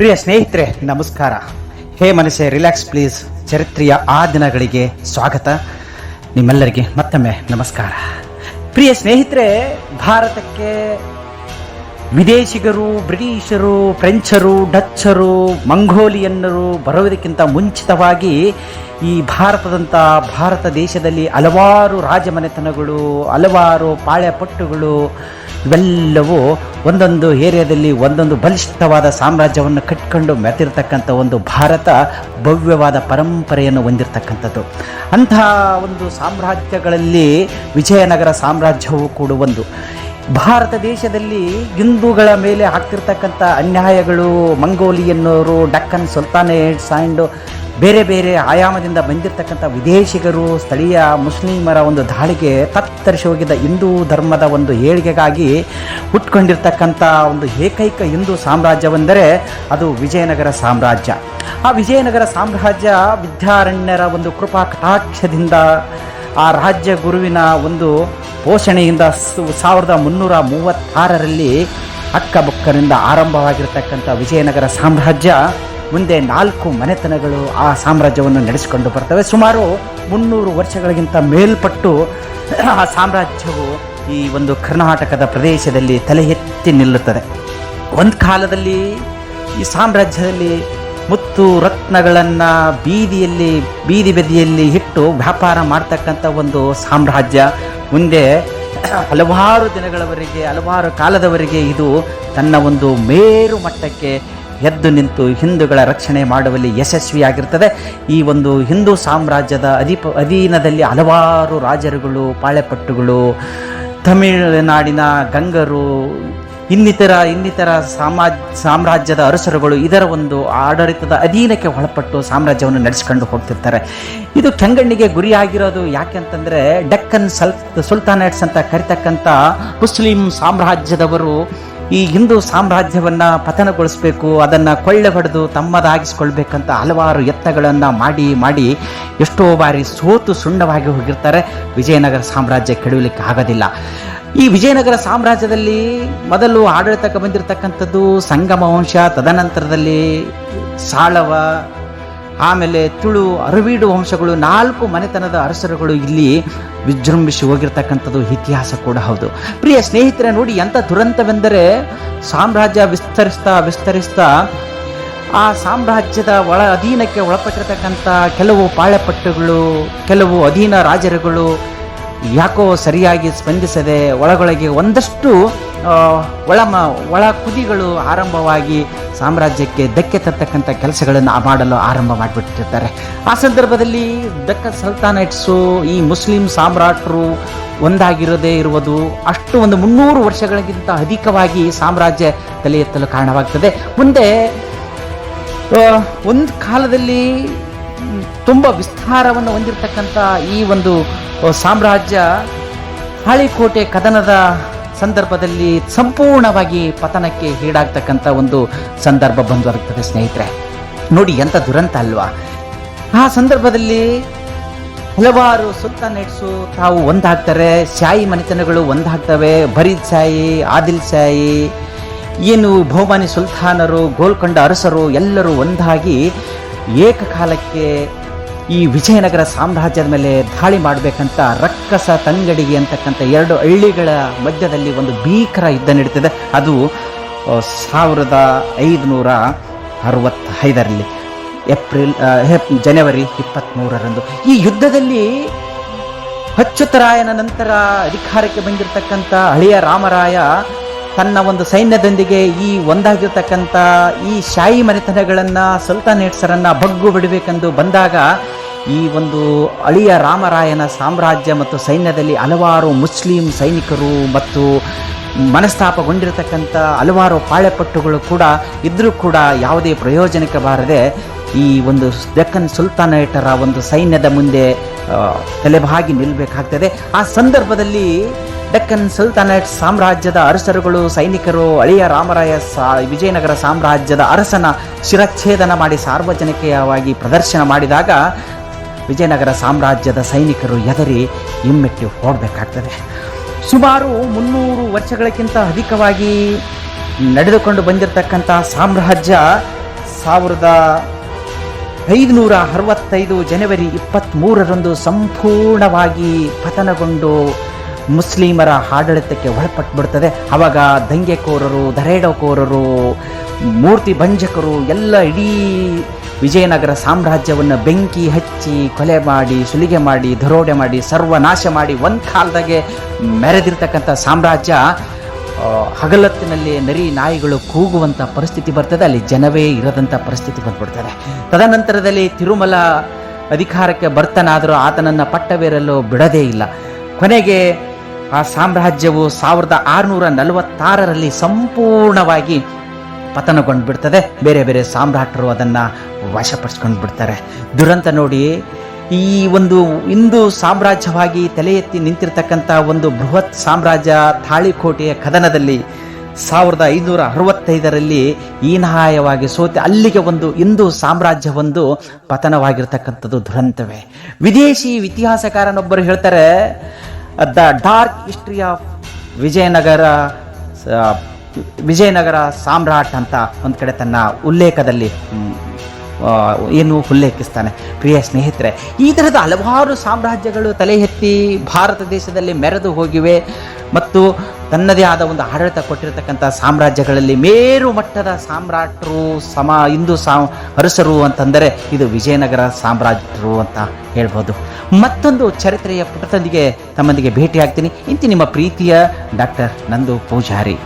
ಪ್ರಿಯ ಸ್ನೇಹಿತರೆ, ನಮಸ್ಕಾರ. ಹೇ ಮನಸ್ಸೆ, relax please. ಚರಿತ್ರೆಯ ಆ ದಿನಗಳಿಗೆ ಸ್ವಾಗತ. ನಿಮ್ಮೆಲ್ಲರಿಗೆ ಮತ್ತೊಮ್ಮೆ ನಮಸ್ಕಾರ. ಪ್ರಿಯ ಸ್ನೇಹಿತರೆ, ಭಾರತಕ್ಕೆ ವಿದೇಶಿಗರು, ಬ್ರಿಟಿಷರು, ಫ್ರೆಂಚರು, ಡಚ್ಚರು, ಮಂಗೋಲಿಯನ್ನರು ಬರುವುದಕ್ಕಿಂತ ಮುಂಚಿತವಾಗಿ ಈ ಭಾರತ ದೇಶದಲ್ಲಿ ಹಲವಾರು ರಾಜಮನೆತನಗಳು, ಹಲವಾರು ಪಾಳ್ಯಪಟ್ಟುಗಳು ಇವೆಲ್ಲವೂ ಒಂದೊಂದು ಏರಿಯಾದಲ್ಲಿ ಒಂದೊಂದು ಬಲಿಷ್ಠವಾದ ಸಾಮ್ರಾಜ್ಯವನ್ನು ಕಟ್ಕೊಂಡು ಮೆರೆದಿರ್ತಕ್ಕಂಥ ಒಂದು ಭಾರತ ಭವ್ಯವಾದ ಪರಂಪರೆಯನ್ನು ಹೊಂದಿರತಕ್ಕಂಥದ್ದು. ಅಂತಹ ಒಂದು ಸಾಮ್ರಾಜ್ಯಗಳಲ್ಲಿ ವಿಜಯನಗರ ಸಾಮ್ರಾಜ್ಯವು ಕೂಡ ಒಂದು. ಭಾರತ ದೇಶದಲ್ಲಿ ಹಿಂದೂಗಳ ಮೇಲೆ ಆಗ್ತಿರ್ತಕ್ಕಂಥ ಅನ್ಯಾಯಗಳು, ಮಂಗೋಲಿಯನ್ನರು, ಡಕ್ಕನ್ ಸುಲ್ತಾನೇಟ್ಸ್ ಆ್ಯಂಡ್ ಬೇರೆ ಬೇರೆ ಆಯಾಮದಿಂದ ಬಂದಿರತಕ್ಕಂಥ ವಿದೇಶಿಗರು, ಸ್ಥಳೀಯ ಮುಸ್ಲಿಮರ ಒಂದು ದಾಳಿಗೆ ತತ್ತರಿಸಿ ಹೋಗಿದ್ದ ಹಿಂದೂ ಧರ್ಮದ ಒಂದು ಏಳಿಗೆಗಾಗಿ ಹುಟ್ಕೊಂಡಿರ್ತಕ್ಕಂಥ ಒಂದು ಏಕೈಕ ಹಿಂದೂ ಸಾಮ್ರಾಜ್ಯವೆಂದರೆ ಅದು ವಿಜಯನಗರ ಸಾಮ್ರಾಜ್ಯ. ಆ ವಿಜಯನಗರ ಸಾಮ್ರಾಜ್ಯ ವಿದ್ಯಾರಣ್ಯರ ಒಂದು ಕೃಪಾ ಕಟಾಕ್ಷದಿಂದ, ಆ ರಾಜ್ಯ ಗುರುವಿನ ಒಂದು ಪೋಷಣೆಯಿಂದ 1336ರಲ್ಲಿ ಅಕ್ಕಬುಕ್ಕರಿಂದ ಆರಂಭವಾಗಿರ್ತಕ್ಕಂಥ ವಿಜಯನಗರ ಸಾಮ್ರಾಜ್ಯ ಮುಂದೆ 4 ಮನೆತನಗಳು ಆ ಸಾಮ್ರಾಜ್ಯವನ್ನು ನಡೆಸಿಕೊಂಡು ಬರ್ತವೆ. ಸುಮಾರು 300 ವರ್ಷಗಳಿಗಿಂತ ಮೇಲ್ಪಟ್ಟು ಆ ಸಾಮ್ರಾಜ್ಯವು ಈ ಒಂದು ಕರ್ನಾಟಕದ ಪ್ರದೇಶದಲ್ಲಿ ತಲೆ ಎತ್ತಿ ನಿಲ್ಲುತ್ತದೆ. ಒಂದು ಕಾಲದಲ್ಲಿ ಈ ಸಾಮ್ರಾಜ್ಯದಲ್ಲಿ ಮುತ್ತು ರತ್ನಗಳನ್ನು ಬೀದಿ ಬದಿಯಲ್ಲಿ ಇಟ್ಟು ವ್ಯಾಪಾರ ಮಾಡ್ತಕ್ಕಂಥ ಒಂದು ಸಾಮ್ರಾಜ್ಯ ಮುಂದೆ ಹಲವಾರು ದಿನಗಳವರೆಗೆ, ಹಲವಾರು ಕಾಲದವರೆಗೆ ಇದು ತನ್ನ ಒಂದು ಮೇರು ಮಟ್ಟಕ್ಕೆ ಎದ್ದು ನಿಂತು ಹಿಂದೂಗಳ ರಕ್ಷಣೆ ಮಾಡುವಲ್ಲಿ ಯಶಸ್ವಿಯಾಗಿರ್ತದೆ. ಈ ಒಂದು ಹಿಂದೂ ಸಾಮ್ರಾಜ್ಯದ ಅಧೀನದಲ್ಲಿ ಹಲವಾರು ರಾಜರುಗಳು, ಪಾಳೆಪಟ್ಟುಗಳು, ತಮಿಳುನಾಡಿನ ಗಂಗರು, ಇನ್ನಿತರ ಸಾಮ್ರಾಜ್ಯದ ಅರಸರುಗಳು ಇದರ ಒಂದು ಆಡಳಿತದ ಅಧೀನಕ್ಕೆ ಒಳಪಟ್ಟು ಸಾಮ್ರಾಜ್ಯವನ್ನು ನಡೆಸಿಕೊಂಡು ಹೋಗ್ತಿರ್ತಾರೆ. ಇದು ಕೆಂಗಣ್ಣಿಗೆ ಗುರಿಯಾಗಿರೋದು ಯಾಕೆಂತಂದರೆ, ಡೆಕ್ಕನ್ ಸುಲ್ತಾನೇಟ್ಸ್ ಅಂತ ಕರಿತಕ್ಕಂಥ ಮುಸ್ಲಿಂ ಸಾಮ್ರಾಜ್ಯದವರು ಈ ಹಿಂದೂ ಸಾಮ್ರಾಜ್ಯವನ್ನು ಪತನಗೊಳಿಸಬೇಕು, ಅದನ್ನು ಕೊಳ್ಳೆ ಹೊಡೆದು ತಮ್ಮದಾಗಿಸ್ಕೊಳ್ಬೇಕಂತ ಹಲವಾರು ಯತ್ನಗಳನ್ನು ಮಾಡಿ ಎಷ್ಟೋ ಬಾರಿ ಸೋತು ಸುಣ್ಣವಾಗಿ ಹೋಗಿರ್ತಾರೆ. ವಿಜಯನಗರ ಸಾಮ್ರಾಜ್ಯ ಕೆಡವಲಿಕ್ಕೆ ಆಗೋದಿಲ್ಲ. ಈ ವಿಜಯನಗರ ಸಾಮ್ರಾಜ್ಯದಲ್ಲಿ ಮೊದಲು ಆಡಳಿತಕ್ಕೆ ಬಂದಿರತಕ್ಕಂಥದ್ದು ಸಂಗಮ ವಂಶ, ತದನಂತರದಲ್ಲಿ ಸಾಳವ, ಆಮೇಲೆ ತುಳು, ಅರವೀಡು ವಂಶಗಳು, 4 ಮನೆತನದ ಅರಸರುಗಳು ಇಲ್ಲಿ ವಿಜೃಂಭಿಸಿ ಹೋಗಿರ್ತಕ್ಕಂಥದ್ದು ಇತಿಹಾಸ ಕೂಡ ಹೌದು. ಪ್ರಿಯ ಸ್ನೇಹಿತರೆ, ನೋಡಿ ಎಂಥ ದುರಂತವೆಂದರೆ, ಸಾಮ್ರಾಜ್ಯ ವಿಸ್ತರಿಸ್ತಾ ಆ ಸಾಮ್ರಾಜ್ಯದ ಅಧೀನಕ್ಕೆ ಒಳಪಟ್ಟಿರ್ತಕ್ಕಂಥ ಕೆಲವು ಪಾಳೆಪಟ್ಟುಗಳು, ಕೆಲವು ಅಧೀನ ರಾಜರುಗಳು ಯಾಕೋ ಸರಿಯಾಗಿ ಸ್ಪಂದಿಸದೆ ಒಳಗೊಳಗೆ ಒಂದಷ್ಟು ಒಳ ಕುದಿಗಳು ಆರಂಭವಾಗಿ ಸಾಮ್ರಾಜ್ಯಕ್ಕೆ ಧಕ್ಕೆ ತರ್ತಕ್ಕಂಥ ಕೆಲಸಗಳನ್ನು ಮಾಡಲು ಆರಂಭ ಮಾಡಿಬಿಟ್ಟಿರ್ತಾರೆ. ಆ ಸಂದರ್ಭದಲ್ಲಿ ಡೆಕ್ಕನ್ ಸುಲ್ತಾನೇಟ್ಸು, ಈ ಮುಸ್ಲಿಂ ಸಾಮ್ರಾಟರು ಒಂದಾಗಿರದೇ ಇರುವುದು ಅಷ್ಟು ಒಂದು 300 ವರ್ಷಗಳಿಗಿಂತ ಅಧಿಕವಾಗಿ ಸಾಮ್ರಾಜ್ಯ ತಲೆ ಎತ್ತಲು ಕಾರಣವಾಗ್ತದೆ. ಮುಂದೆ ಒಂದು ಕಾಲದಲ್ಲಿ ತುಂಬ ವಿಸ್ತಾರವನ್ನು ಹೊಂದಿರತಕ್ಕಂಥ ಈ ಒಂದು ಸಾಮ್ರಾಜ್ಯ ಹಾಳಿಕೋಟೆ ಕದನದ ಸಂದರ್ಭದಲ್ಲಿ ಸಂಪೂರ್ಣವಾಗಿ ಪತನಕ್ಕೆ ಈಡಾಗ್ತಕ್ಕಂಥ ಒಂದು ಸಂದರ್ಭ ಬಂದಿರುತ್ತದೆ. ಸ್ನೇಹಿತರೆ, ನೋಡಿ ಎಂಥ ದುರಂತ ಅಲ್ವಾ. ಆ ಸಂದರ್ಭದಲ್ಲಿ ಹಲವಾರು ಸುಲ್ತಾನೇಟ್ಸು ತಾವು ಒಂದಾಗ್ತಾರೆ, ಶಾಹಿ ಮನೆತನಗಳು ಒಂದಾಗ್ತವೆ. ಬರೀದ್ ಶಾಹಿ, ಆದಿಲ್ ಶಾಹಿ, ಏನು ಬಹುಮಾನಿ ಸುಲ್ತಾನರು, ಗೋಲ್ಕೊಂಡ ಅರಸರು ಎಲ್ಲರೂ ಒಂದಾಗಿ ಏಕಕಾಲಕ್ಕೆ ಈ ವಿಜಯನಗರ ಸಾಮ್ರಾಜ್ಯದ ಮೇಲೆ ದಾಳಿ ಮಾಡಬೇಕಂತ ರಕ್ಕಸ ತಂಗಡಿಗೆ ಅಂತಕ್ಕಂಥ 2 ಹಳ್ಳಿಗಳ ಮಧ್ಯದಲ್ಲಿ ಒಂದು ಭೀಕರ ಯುದ್ಧ ನಡೀತದೆ. ಅದು 1565ರಲ್ಲಿ ಜನವರಿ 23ರಂದು. ಈ ಯುದ್ಧದಲ್ಲಿ ಅಚ್ಯುತರಾಯನ ನಂತರ ಅಧಿಕಾರಕ್ಕೆ ಬಂದಿರತಕ್ಕಂಥ ಹಳೆಯ ರಾಮರಾಯ ತನ್ನ ಒಂದು ಸೈನ್ಯದೊಂದಿಗೆ ಈ ಒಂದಾಗಿರ್ತಕ್ಕಂಥ ಈ ಶಾಹಿ ಮನೆತನಗಳನ್ನು, ಸುಲ್ತಾನೇಟ್ಸರನ್ನು ಬಗ್ಗು ಬಿಡಬೇಕೆಂದು ಬಂದಾಗ ಈ ಒಂದು ಅಳಿಯ ರಾಮರಾಯನ ಸಾಮ್ರಾಜ್ಯ ಮತ್ತು ಸೈನ್ಯದಲ್ಲಿ ಹಲವಾರು ಮುಸ್ಲಿಂ ಸೈನಿಕರು ಮತ್ತು ಮನಸ್ತಾಪಗೊಂಡಿರತಕ್ಕಂಥ ಹಲವಾರು ಪಾಳೆಪಟ್ಟುಗಳು ಕೂಡ ಇದ್ದರೂ ಕೂಡ ಯಾವುದೇ ಪ್ರಯೋಜನಕ್ಕೆ ಬಾರದೆ ಈ ಒಂದು ಡೆಕ್ಕನ್ ಸುಲ್ತಾನೇಟರ ಒಂದು ಸೈನ್ಯದ ಮುಂದೆ ತಲೆಬಾಗಿ ನಿಲ್ಲಬೇಕಾಗ್ತದೆ. ಆ ಸಂದರ್ಭದಲ್ಲಿ ಡೆಕ್ಕನ್ ಸುಲ್ತಾನೇಟ್ ಸಾಮ್ರಾಜ್ಯದ ಅರಸರುಗಳು, ಸೈನಿಕರು ಹಳೆಯ ರಾಮರಾಯ ವಿಜಯನಗರ ಸಾಮ್ರಾಜ್ಯದ ಅರಸನ ಶಿರಚ್ಛೇದನ ಮಾಡಿ ಸಾರ್ವಜನಿಕವಾಗಿ ಪ್ರದರ್ಶನ ಮಾಡಿದಾಗ ವಿಜಯನಗರ ಸಾಮ್ರಾಜ್ಯದ ಸೈನಿಕರು ಎದರಿ ಹಿಮ್ಮೆಟ್ಟಿ ಓಡಬೇಕಾಗ್ತದೆ. ಸುಮಾರು 300 ವರ್ಷಗಳಕ್ಕಿಂತ ಅಧಿಕವಾಗಿ ನಡೆದುಕೊಂಡು ಬಂದಿರತಕ್ಕಂಥ ಸಾಮ್ರಾಜ್ಯ 1565 ಜನವರಿ 23ರಂದು ಸಂಪೂರ್ಣವಾಗಿ ಪತನಗೊಂಡು ಮುಸ್ಲಿಮರ ಆಡಳಿತಕ್ಕೆ ಒಳಪಟ್ಟು ಬಿಡ್ತದೆ. ಆವಾಗ ದಂಗೆಕೋರರು, ದರೋಡೆಕೋರರು, ಮೂರ್ತಿ ಭಂಜಕರು ಎಲ್ಲ ಇಡೀ ವಿಜಯನಗರ ಸಾಮ್ರಾಜ್ಯವನ್ನು ಬೆಂಕಿ ಹಚ್ಚಿ ಕೊಲೆ ಮಾಡಿ, ಸುಲಿಗೆ ಮಾಡಿ, ದರೋಡೆ ಮಾಡಿ, ಸರ್ವನಾಶ ಮಾಡಿ ಒಂದು ಕಾಲದಾಗೆ ಮೆರೆದಿರ್ತಕ್ಕಂಥ ಸಾಮ್ರಾಜ್ಯ ಹಗಲತ್ತಿನಲ್ಲಿ ನರಿ ನಾಯಿಗಳು ಕೂಗುವಂಥ ಪರಿಸ್ಥಿತಿ ಬರ್ತದೆ. ಅಲ್ಲಿ ಜನವೇ ಇರದಂಥ ಪರಿಸ್ಥಿತಿ ಬಂದ್ಬಿಡ್ತದೆ. ತದನಂತರದಲ್ಲಿ ತಿರುಮಲ ಅಧಿಕಾರಕ್ಕೆ ಬರ್ತಾನಾದರೂ ಆತನನ್ನು ಪಟ್ಟವೇರಲು ಬಿಡದೇ ಇಲ್ಲ. ಕೊನೆಗೆ ಆ ಸಾಮ್ರಾಜ್ಯವು 1646ರಲ್ಲಿ ಸಂಪೂರ್ಣವಾಗಿ ಪತನಗೊಂಡು ಬಿಡ್ತದೆ. ಬೇರೆ ಬೇರೆ ಸಾಮ್ರಾಟರು ಅದನ್ನು ವಶಪಡಿಸ್ಕೊಂಡು ಬಿಡ್ತಾರೆ. ದುರಂತ ನೋಡಿ, ಈ ಒಂದು ಹಿಂದೂ ಸಾಮ್ರಾಜ್ಯವಾಗಿ ತಲೆ ಎತ್ತಿ ನಿಂತಿರ್ತಕ್ಕಂಥ ಒಂದು ಬೃಹತ್ ಸಾಮ್ರಾಜ್ಯ ತಾಳಿಕೋಟೆಯ ಕದನದಲ್ಲಿ 1565ರಲ್ಲಿ ಹೀನಾಯವಾಗಿ ಸೋತೆ ಅಲ್ಲಿಗೆ ಒಂದು ಹಿಂದೂ ಸಾಮ್ರಾಜ್ಯವೊಂದು ಪತನವಾಗಿರ್ತಕ್ಕಂಥದ್ದು ದುರಂತವೇ. ವಿದೇಶಿ ಇತಿಹಾಸಕಾರನೊಬ್ಬರು ಹೇಳ್ತಾರೆ, the dark history of Vijayanagara samrat ಅಂತ ಒಂದು ಕಡೆ ತನ್ನ ಉಲ್ಲೇಖದಲ್ಲಿ ಏನು ಉಲ್ಲೇಖಿಸ್ತಾನೆ. ಪ್ರಿಯ ಸ್ನೇಹಿತರೆ, ಈ ಥರದ ಹಲವಾರು ಸಾಮ್ರಾಜ್ಯಗಳು ತಲೆ ಎತ್ತಿ ಭಾರತ ದೇಶದಲ್ಲಿ ಮೆರೆದು ಹೋಗಿವೆ ಮತ್ತು ತನ್ನದೇ ಆದ ಒಂದು ಆಡಳಿತ ಕೊಟ್ಟಿರತಕ್ಕಂಥ ಸಾಮ್ರಾಜ್ಯಗಳಲ್ಲಿ ಮೇರು ಮಟ್ಟದ ಸಾಮ್ರಾಟರು ಹಿಂದೂ ಅರಸರು ಅಂತಂದರೆ ಇದು ವಿಜಯನಗರ ಸಾಮ್ರಾಜ್ಯರು ಅಂತ ಹೇಳ್ಬೋದು. ಮತ್ತೊಂದು ಚರಿತ್ರೆಯ ಪುಟದೊಂದಿಗೆ ತಮ್ಮೊಂದಿಗೆ ಭೇಟಿ ಆಗ್ತೀನಿ. ಇಂತಿ ನಿಮ್ಮ ಪ್ರೀತಿಯ ಡಾಕ್ಟರ್ ನಂದು ಪೂಜಾರಿ.